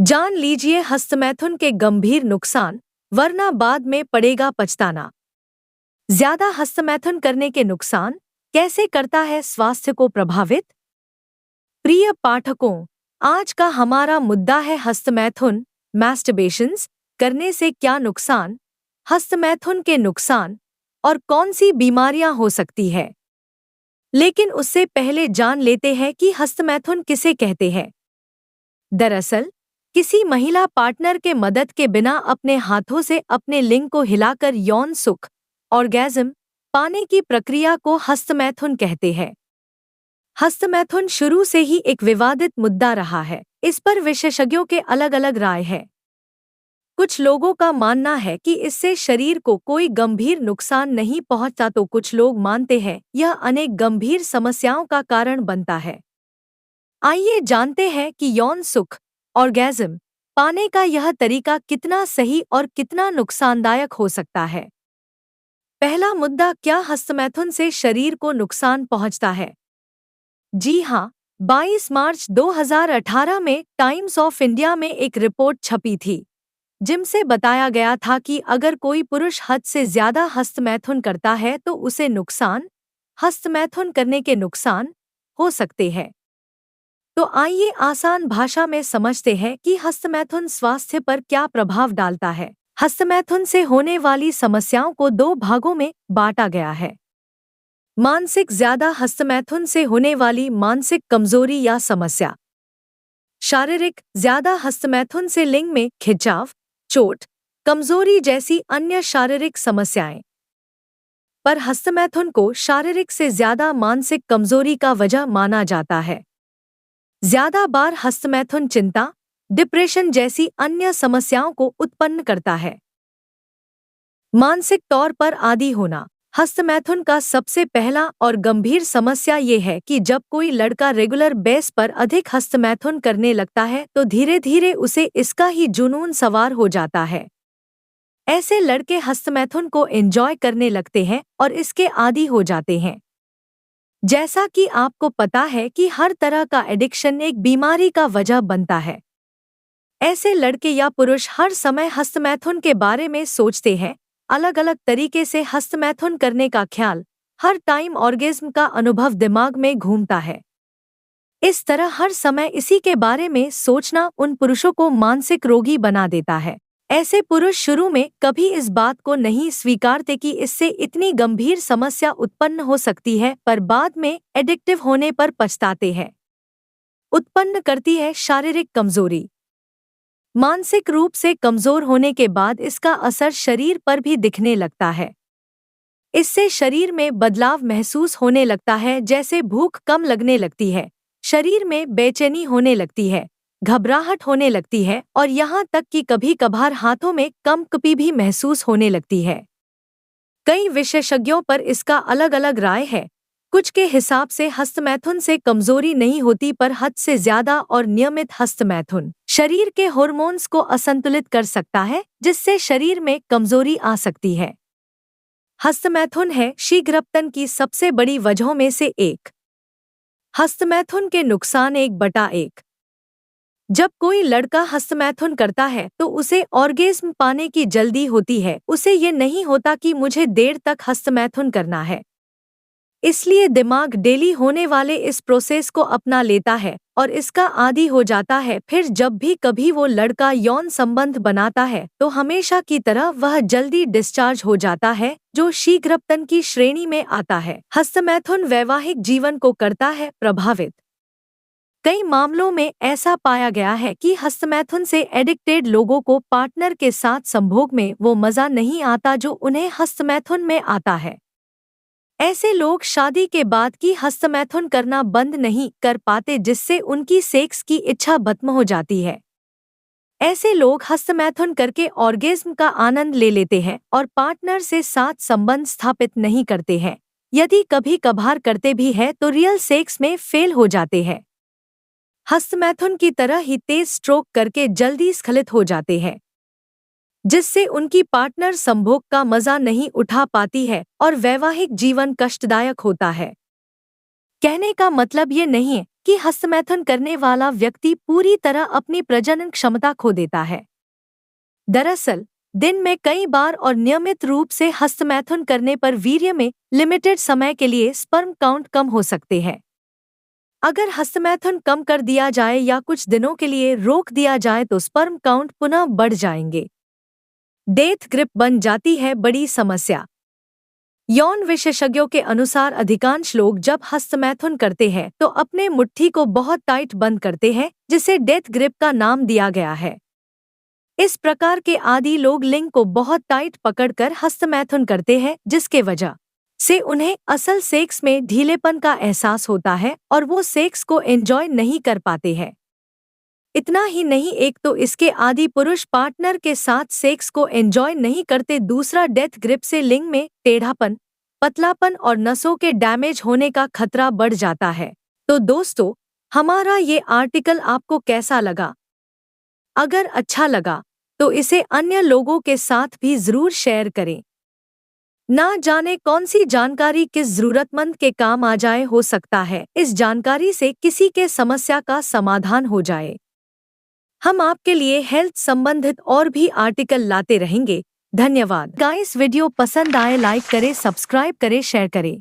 जान लीजिए हस्तमैथुन के गंभीर नुकसान, वरना बाद में पड़ेगा पछताना। ज्यादा हस्तमैथुन करने के नुकसान कैसे करता है स्वास्थ्य को प्रभावित? प्रिय पाठकों, आज का हमारा मुद्दा है हस्तमैथुन, मैस्टरबेशंस करने से क्या नुकसान, हस्तमैथुन के नुकसान और कौन सी बीमारियां हो सकती है। लेकिन उससे पहले जान लेते हैं कि हस्तमैथुन किसे कहते हैं। दरअसल किसी महिला पार्टनर के मदद के बिना अपने हाथों से अपने लिंग को हिलाकर यौन सुख ऑर्गेज्म पाने की प्रक्रिया को हस्तमैथुन कहते हैं। हस्तमैथुन शुरू से ही एक विवादित मुद्दा रहा है। इस पर विशेषज्ञों के अलग अलग राय है। कुछ लोगों का मानना है कि इससे शरीर को कोई गंभीर नुकसान नहीं पहुंचता, तो कुछ लोग मानते हैं यह अनेक गंभीर समस्याओं का कारण बनता है। आइए जानते हैं कि यौन सुख ऑर्गेज्म पाने का यह तरीका कितना सही और कितना नुकसानदायक हो सकता है। पहला मुद्दा, क्या हस्तमैथुन से शरीर को नुकसान पहुंचता है? जी हाँ, 22 मार्च 2018 में टाइम्स ऑफ इंडिया में एक रिपोर्ट छपी थी, जिनसे बताया गया था कि अगर कोई पुरुष हद से ज्यादा हस्तमैथुन करता है तो उसे हस्तमैथुन करने के नुकसान हो सकते हैं। तो आइए आसान भाषा में समझते हैं कि हस्तमैथुन स्वास्थ्य पर क्या प्रभाव डालता है। हस्तमैथुन से होने वाली समस्याओं को दो भागों में बांटा गया है। मानसिक, ज्यादा हस्तमैथुन से होने वाली मानसिक कमजोरी या समस्या। शारीरिक, ज्यादा हस्तमैथुन से लिंग में खिंचाव, चोट, कमजोरी जैसी अन्य शारीरिक समस्याएं। पर हस्तमैथुन को शारीरिक से ज्यादा मानसिक कमजोरी का वजह माना जाता है। ज्यादा बार हस्तमैथुन चिंता, डिप्रेशन जैसी अन्य समस्याओं को उत्पन्न करता है। मानसिक तौर पर आदी होना। हस्तमैथुन का सबसे पहला और गंभीर समस्या ये है कि जब कोई लड़का रेगुलर बेस पर अधिक हस्तमैथुन करने लगता है तो धीरे धीरे उसे इसका ही जुनून सवार हो जाता है। ऐसे लड़के हस्तमैथुन को एंजॉय करने लगते हैं और इसके आदी हो जाते हैं। जैसा कि आपको पता है कि हर तरह का एडिक्शन एक बीमारी का वजह बनता है। ऐसे लड़के या पुरुष हर समय हस्तमैथुन के बारे में सोचते हैं, अलग अलग तरीके से हस्तमैथुन करने का ख्याल, हर टाइम ऑर्गेज्म का अनुभव दिमाग में घूमता है। इस तरह हर समय इसी के बारे में सोचना उन पुरुषों को मानसिक रोगी बना देता है। ऐसे पुरुष शुरू में कभी इस बात को नहीं स्वीकारते कि इससे इतनी गंभीर समस्या उत्पन्न हो सकती है, पर बाद में एडिक्टिव होने पर पछताते हैं। उत्पन्न करती है शारीरिक कमजोरी। मानसिक रूप से कमजोर होने के बाद इसका असर शरीर पर भी दिखने लगता है। इससे शरीर में बदलाव महसूस होने लगता है, जैसे भूख कम लगने लगती है, शरीर में बेचैनी होने लगती है, घबराहट होने लगती है और यहाँ तक कि कभी कभार हाथों में कंपकपी भी महसूस होने लगती है। कई विशेषज्ञों पर इसका अलग अलग राय है। कुछ के हिसाब से हस्तमैथुन से कमजोरी नहीं होती, पर हद से ज्यादा और नियमित हस्तमैथुन शरीर के हार्मोन्स को असंतुलित कर सकता है, जिससे शरीर में कमजोरी आ सकती है। हस्तमैथुन है शीघ्रपतन की सबसे बड़ी वजहों में से एक। हस्तमैथुन के नुकसान 1/1। जब कोई लड़का हस्तमैथुन करता है तो उसे ऑर्गेज्म पाने की जल्दी होती है। उसे ये नहीं होता कि मुझे देर तक हस्तमैथुन करना है, इसलिए दिमाग डेली होने वाले इस प्रोसेस को अपना लेता है और इसका आदी हो जाता है। फिर जब भी कभी वो लड़का यौन संबंध बनाता है तो हमेशा की तरह वह जल्दी डिस्चार्ज हो जाता है, जो शीघ्रपतन की श्रेणी में आता है। हस्तमैथुन वैवाहिक जीवन को करता है प्रभावित। कई मामलों में ऐसा पाया गया है कि हस्तमैथुन से एडिक्टेड लोगों को पार्टनर के साथ संभोग में वो मजा नहीं आता जो उन्हें हस्तमैथुन में आता है। ऐसे लोग शादी के बाद की हस्तमैथुन करना बंद नहीं कर पाते, जिससे उनकी सेक्स की इच्छा खत्म हो जाती है। ऐसे लोग हस्तमैथुन करके ऑर्गेज्म का आनंद ले लेते हैं और पार्टनर से साथ संबंध स्थापित नहीं करते हैं। यदि कभी कभार करते भी हैं तो रियल सेक्स में फेल हो जाते हैं। हस्तमैथुन की तरह ही तेज स्ट्रोक करके जल्दी स्खलित हो जाते हैं, जिससे उनकी पार्टनर संभोग का मजा नहीं उठा पाती है और वैवाहिक जीवन कष्टदायक होता है। कहने का मतलब ये नहीं है कि हस्तमैथुन करने वाला व्यक्ति पूरी तरह अपनी प्रजनन क्षमता खो देता है। दरअसल, दिन में कई बार और नियमित रूप से हस्तमैथुन करने पर वीर्य में लिमिटेड समय के लिए स्पर्म काउंट कम हो सकते हैं। अगर हस्तमैथुन कम कर दिया जाए या कुछ दिनों के लिए रोक दिया जाए तो स्पर्म काउंट पुनः बढ़ जाएंगे। डेथ ग्रिप बन जाती है बड़ी समस्या। यौन विशेषज्ञों के अनुसार अधिकांश लोग जब हस्तमैथुन करते हैं तो अपने मुट्ठी को बहुत टाइट बंद करते हैं, जिसे डेथ ग्रिप का नाम दिया गया है। इस प्रकार के आदी लोग लिंग को बहुत टाइट पकड़कर हस्तमैथुन करते हैं, जिसके वजह से उन्हें असल सेक्स में ढीलेपन का एहसास होता है और वो सेक्स को एंजॉय नहीं कर पाते हैं। इतना ही नहीं, एक तो इसके आदी पुरुष पार्टनर के साथ सेक्स को एंजॉय नहीं करते, दूसरा डेथ ग्रिप से लिंग में टेढ़ापन, पतलापन और नसों के डैमेज होने का खतरा बढ़ जाता है। तो दोस्तों, हमारा ये आर्टिकल आपको कैसा लगा? अगर अच्छा लगा तो इसे अन्य लोगों के साथ भी जरूर शेयर करें। ना जाने कौन सी जानकारी किस जरूरतमंद के काम आ जाए, हो सकता है इस जानकारी से किसी के समस्या का समाधान हो जाए। हम आपके लिए हेल्थ संबंधित और भी आर्टिकल लाते रहेंगे। धन्यवाद गाइस, वीडियो पसंद आए लाइक करें, सब्सक्राइब करें, शेयर करें।